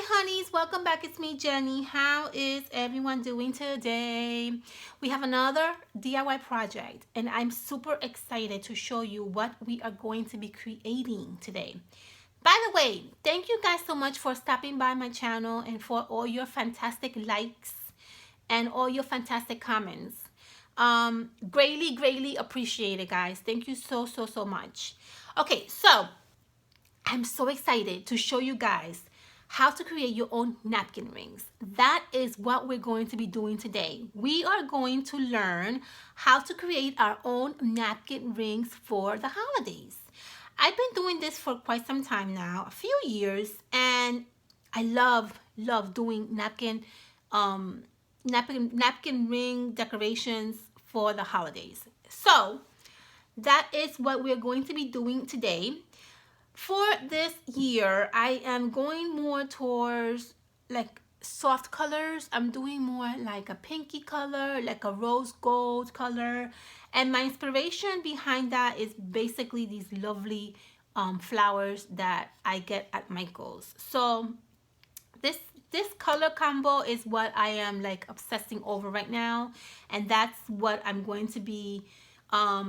honeys, welcome back. It's me, Jenny. How is everyone doing today? We have another DIY project and I'm super excited to show you what we are going to be creating today. By the way, thank you guys so much for stopping by my channel and for all your fantastic likes and all your fantastic comments. Greatly appreciate it, guys. Thank you so much. Okay, so I'm so excited to show you guys how to create your own napkin rings. That is what we're going to be doing today. We are going to learn how to create our own napkin rings for the holidays. I've been doing this for quite some time now, a few years, and I love doing napkin ring decorations for the holidays. So that is what we're going to be doing today. For this year, I am going more towards like soft colors. I'm doing more like a pinky color, like a rose gold color. And my inspiration behind that is basically these lovely flowers that I get at Michael's. So this color combo is what I am like obsessing over right now. And that's what I'm going to be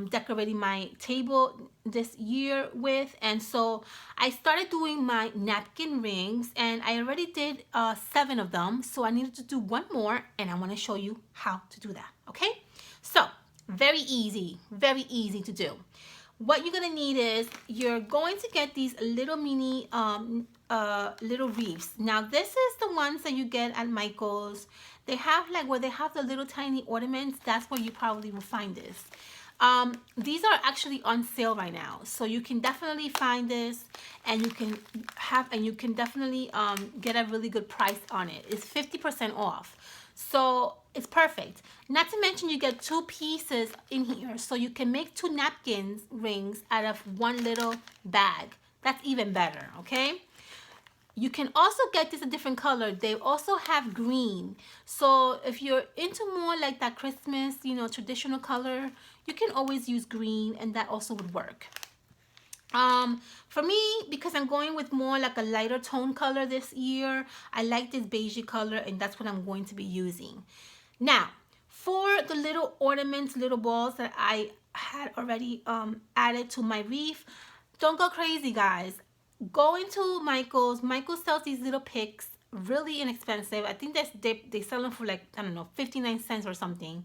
decorating my table this year with. And so I started doing my napkin rings and I already did 7 of them, so I needed to do one more and I want to show you how to do that. Okay, so very easy to do. What you're gonna need is you're going to get these little mini little wreaths. Now this is the ones that you get at Michael's. They have like where they have the little tiny ornaments. That's where you probably will find this. These are actually on sale right now, so you can definitely find this and you can definitely get a really good price on it. It's 50% off, so it's perfect. Not to mention you get 2 pieces in here, so you can make 2 napkins rings out of one little bag. That's even better. Okay, you can also get this a different color. They also have green. So if you're into more like that Christmas, you know, traditional color, you can always use green and that also would work. For me, because I'm going with more like a lighter tone color this year, I like this beige color and that's what I'm going to be using. Now, for the little ornaments, little balls that I had already added to my wreath, don't go crazy, guys. Go into Michael's. Michael's sells these little picks, really inexpensive. I think they sell them for like, I don't know, 59 cents or something.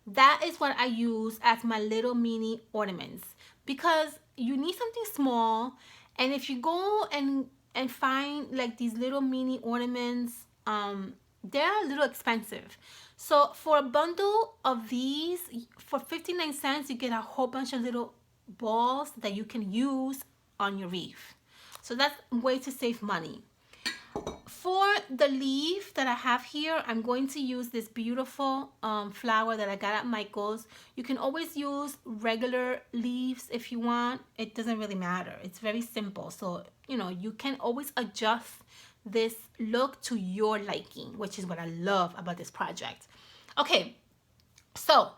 That is what I use as my little mini ornaments, because you need something small. And if you go and find like these little mini ornaments, they're a little expensive. So for a bundle of these, for 59 cents, you get a whole bunch of little balls that you can use on your wreath. So that's a way to save money. For the leaf that I have here, I'm going to use this beautiful flower that I got at Michael's. You can always use regular leaves if you want. It doesn't really matter. It's very simple. So, you know, you can always adjust this look to your liking, which is what I love about this project. Okay, so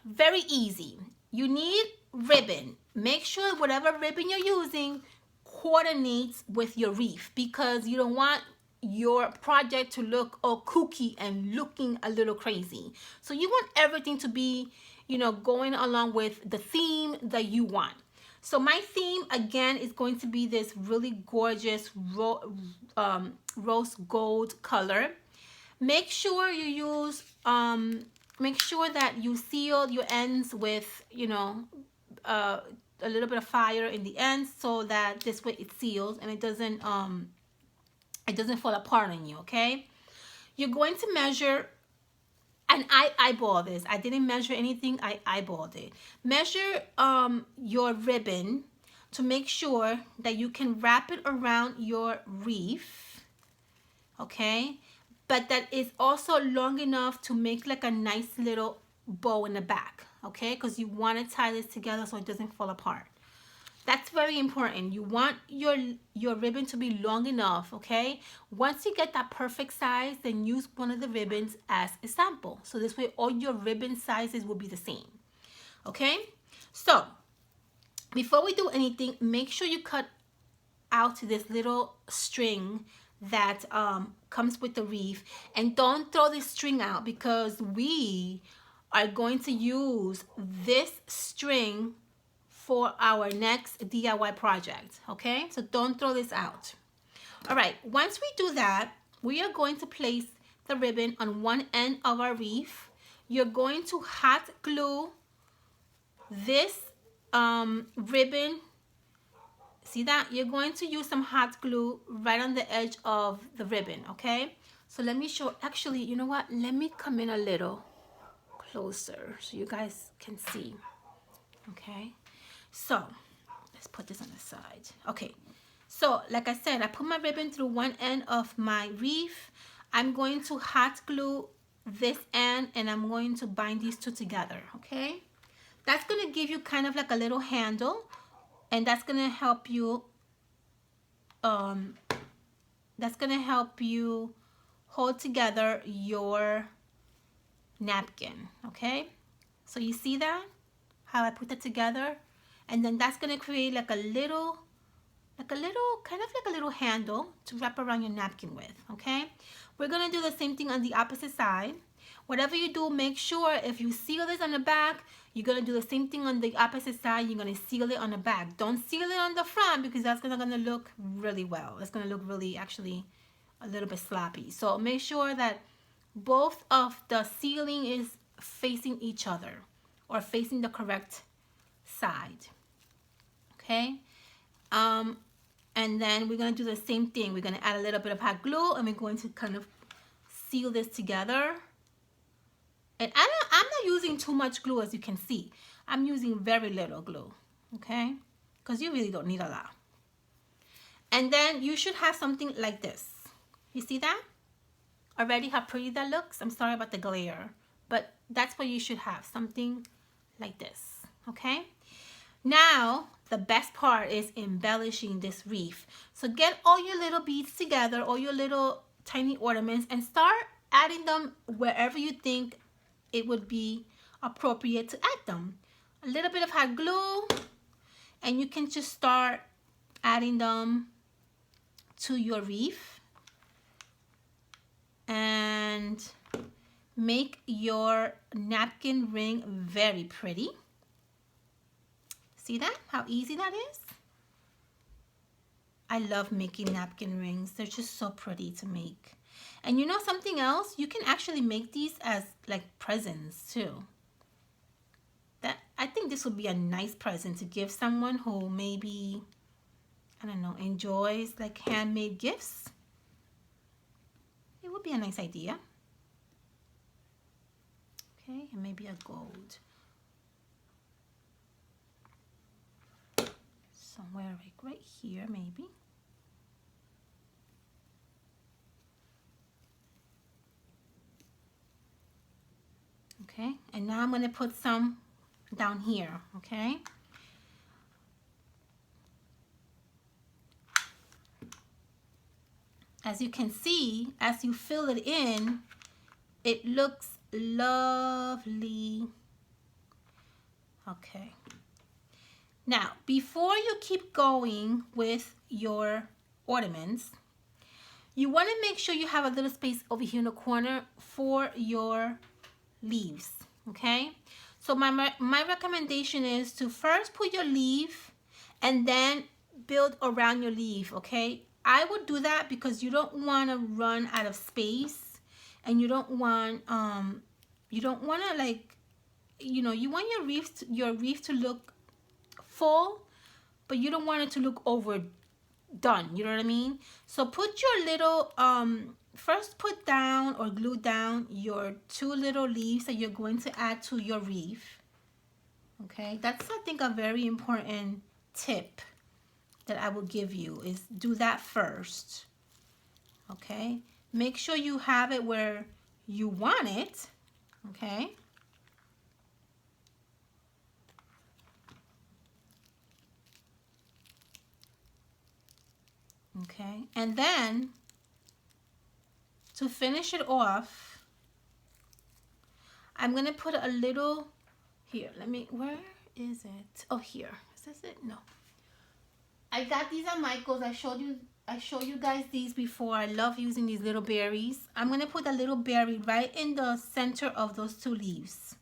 very easy. You need ribbon. Make sure whatever ribbon you're using coordinates with your wreath, because you don't want your project to look all kooky and looking a little crazy. So you want everything to be, you know, going along with the theme that you want. So my theme again is going to be this really gorgeous rose gold color. Make sure you use make sure that you seal your ends with, you know, a little bit of fire in the ends, so that this way it seals and it doesn't fall apart on you. Okay, you're going to measure, and I eyeball this. I didn't measure anything. I eyeballed it. Measure your ribbon to make sure that you can wrap it around your wreath. Okay, but that is also long enough to make like a nice little bow in the back. Okay, because you want to tie this together so it doesn't fall apart. That's very important. You want your ribbon to be long enough. Okay, once you get that perfect size, then use one of the ribbons as a sample, so this way all your ribbon sizes will be the same. Okay, so before we do anything, make sure you cut out this little string that comes with the wreath, and don't throw this string out because we are going to use this string for our next DIY project. Okay, so don't throw this out. All right, once we do that, we are going to place the ribbon on one end of our wreath. You're going to hot glue this ribbon. See that? You're going to use some hot glue right on the edge of the ribbon, okay? So let me show, actually, you know what? Let me come in a little closer so you guys can see, okay? So let's put this on the side. Okay, so like I said, I put my ribbon through one end of my wreath. I'm going to hot glue this end and I'm going to bind these two together, okay? That's gonna give you kind of like a little handle, and that's gonna help you hold together your napkin, okay? So you see that, how I put that together? And then that's gonna create like a little handle to wrap around your napkin with, okay? We're gonna do the same thing on the opposite side. Whatever you do, make sure if you seal this on the back, you're gonna do the same thing on the opposite side. You're gonna seal it on the back. Don't seal it on the front because that's gonna look really well. It's gonna look really, actually, a little bit sloppy. So make sure that both of the sealing is facing each other or facing the correct side, okay? And then we're gonna do the same thing. We're gonna add a little bit of hot glue and we're going to kind of seal this together. And I'm not using too much glue, as you can see. I'm using very little glue, okay? Because you really don't need a lot. And then you should have something like this. You see that? Already how pretty that looks? I'm sorry about the glare, but that's what you should have, something like this, okay? Now, the best part is embellishing this wreath. So get all your little beads together, all your little tiny ornaments, and start adding them wherever you think it would be appropriate to add them. A little bit of hot glue, and you can just start adding them to your wreath and make your napkin ring very pretty. See that? How easy that is? I love making napkin rings. They're just so pretty to make. And you know something else? You can actually make these as like presents too. I think this would be a nice present to give someone who maybe, I don't know, enjoys like handmade gifts. It would be a nice idea. Okay, and maybe a gold. Somewhere like right here maybe. Okay, and now I'm going to put some down here, okay? As you can see, as you fill it in, it looks lovely. Okay. Now, before you keep going with your ornaments, you want to make sure you have a little space over here in the corner for your leaves, okay? So my recommendation is to first put your leaf and then build around your leaf, okay? I would do that because you don't want to run out of space, and you don't want to, like, you know, you want your wreath to look full, but you don't want it to look overdone, you know what I mean? So put your little first put down or glue down your two little leaves that you're going to add to your wreath. Okay, that's, I think, a very important tip that I will give you, is do that first. Okay, make sure you have it where you want it. Okay, okay, and then to finish it off, I'm gonna put a little here. Let me, where is it? Oh, here. Is this it? No. I got these at Michael's. I showed you guys these before. I love using these little berries. I'm gonna put a little berry right in the center of those two leaves,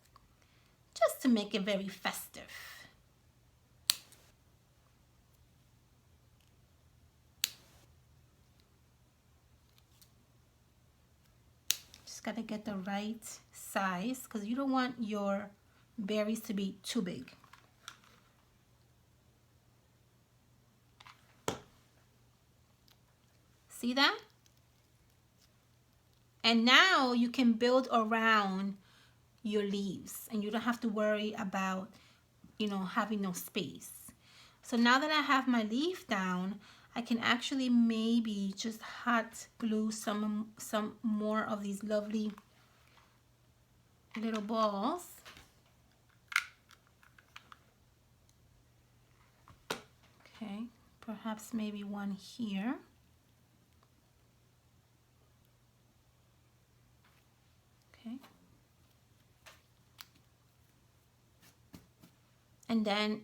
just to make it very festive. Just gotta get the right size because you don't want your berries to be too big. See that? And now you can build around your leaves and you don't have to worry about, you know, having no space. So now that I have my leaf down, I can actually maybe just hot glue some more of these lovely little balls. Okay, perhaps maybe one here. Okay. And then,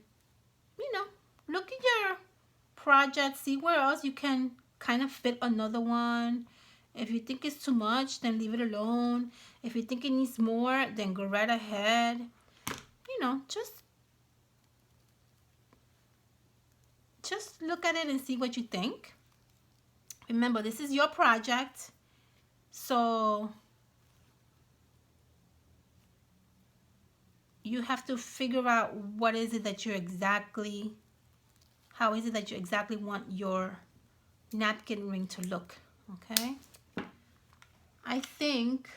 you know, look at your project, see where else you can kind of fit another one. If you think it's too much, then leave it alone. If you think it needs more, then go right ahead. You know, just look at it and see what you think. Remember, this is your project, so you have to figure out what is it that you're exactly, how is it that you exactly want your napkin ring to look, okay? I think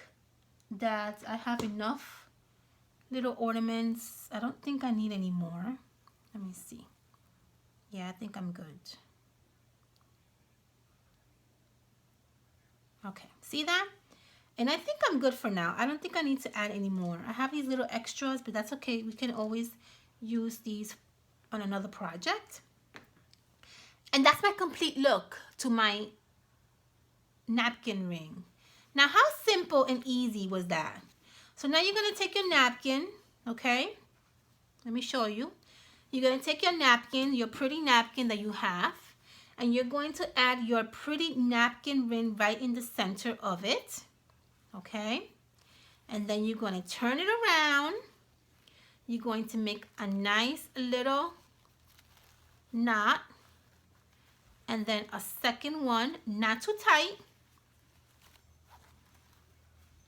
that I have enough little ornaments. I don't think I need any more. Let me see. Yeah, I think I'm good. Okay, see that? And I think I'm good for now. I don't think I need to add any more. I have these little extras, but that's okay. We can always use these on another project. And that's my complete look to my napkin ring. Now, how simple and easy was that? So now you're going to take your napkin, okay? Let me show you. You're going to take your napkin, your pretty napkin that you have, and you're going to add your pretty napkin ring right in the center of it, okay? And then you're going to turn it around. You're going to make a nice little knot, and then a second one, not too tight.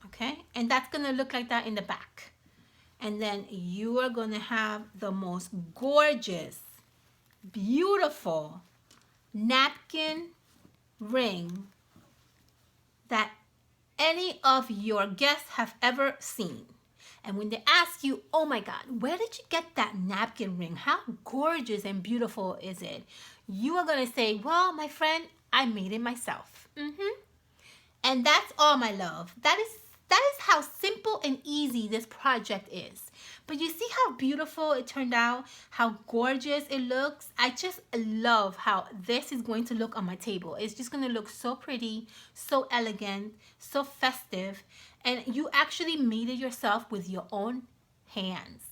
Okay, and that's gonna look like that in the back. And then you are gonna have the most gorgeous, beautiful napkin ring that any of your guests have ever seen. And when they ask you, oh my God, where did you get that napkin ring? How gorgeous and beautiful is it? You are gonna say, well, my friend, I made it myself. And that's all, my love. That is how simple and easy this project is. But you see how beautiful it turned out, how gorgeous it looks. I just love how this is going to look on my table. It's just going to look so pretty, so elegant, so festive. And you actually made it yourself with your own hands.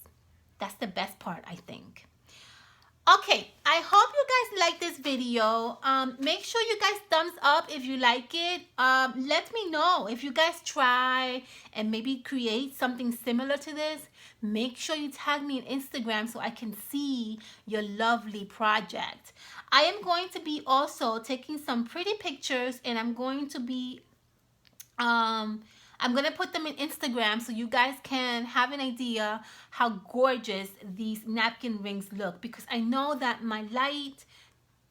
That's the best part, I think. Okay, I hope you guys like this video. Make sure you guys thumbs up if you like it. Let me know if you guys try and maybe create something similar to this. Make sure you tag me on Instagram so I can see your lovely project. I am going to be also taking some pretty pictures, and I'm going to be I'm going to put them in Instagram so you guys can have an idea how gorgeous these napkin rings look, because I know that my light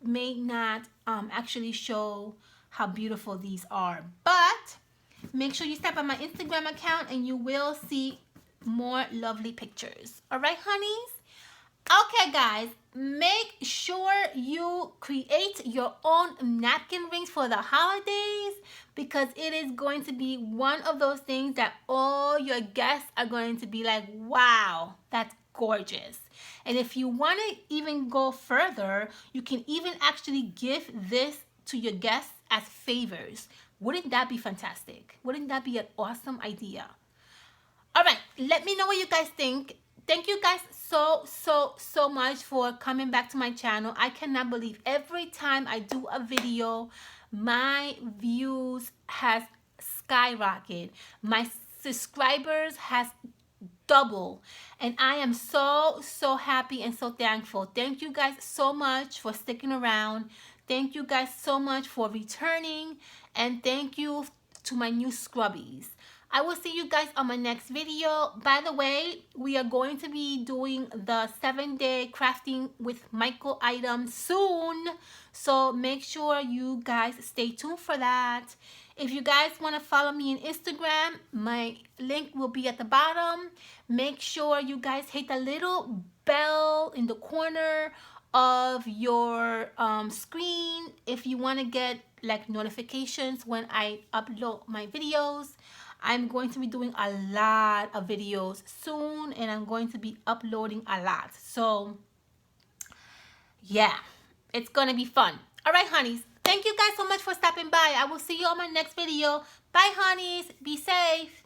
may not actually show how beautiful these are. But make sure you step on my Instagram account and you will see more lovely pictures. All right, honeys? Okay, guys, make sure you create your own napkin rings for the holidays, because it is going to be one of those things that all your guests are going to be like, wow, that's gorgeous. And if you want to even go further, you can even actually give this to your guests as favors. Wouldn't that be fantastic? Wouldn't that be an awesome idea? All right, let me know what you guys think. thank you guys so much for coming back to my channel. I cannot believe every time I do a video, my views has skyrocketed. My subscribers has double, and I am so happy and so thankful. Thank you guys so much for sticking around. Thank you guys so much for returning, and thank you to my new scrubbies. I will see you guys on my next video. By the way, we are going to be doing the 7-day crafting with Michael items soon, so make sure you guys stay tuned for that. If you guys want to follow me on Instagram, my link will be at the bottom. Make sure you guys hit the little bell in the corner of your screen if you want to get like notifications when I upload my videos. I'm going to be doing a lot of videos soon, and I'm going to be uploading a lot. So yeah, it's gonna be fun. All right, honeys, thank you guys so much for stopping by. I will see you on my next video. Bye, honeys. Be safe.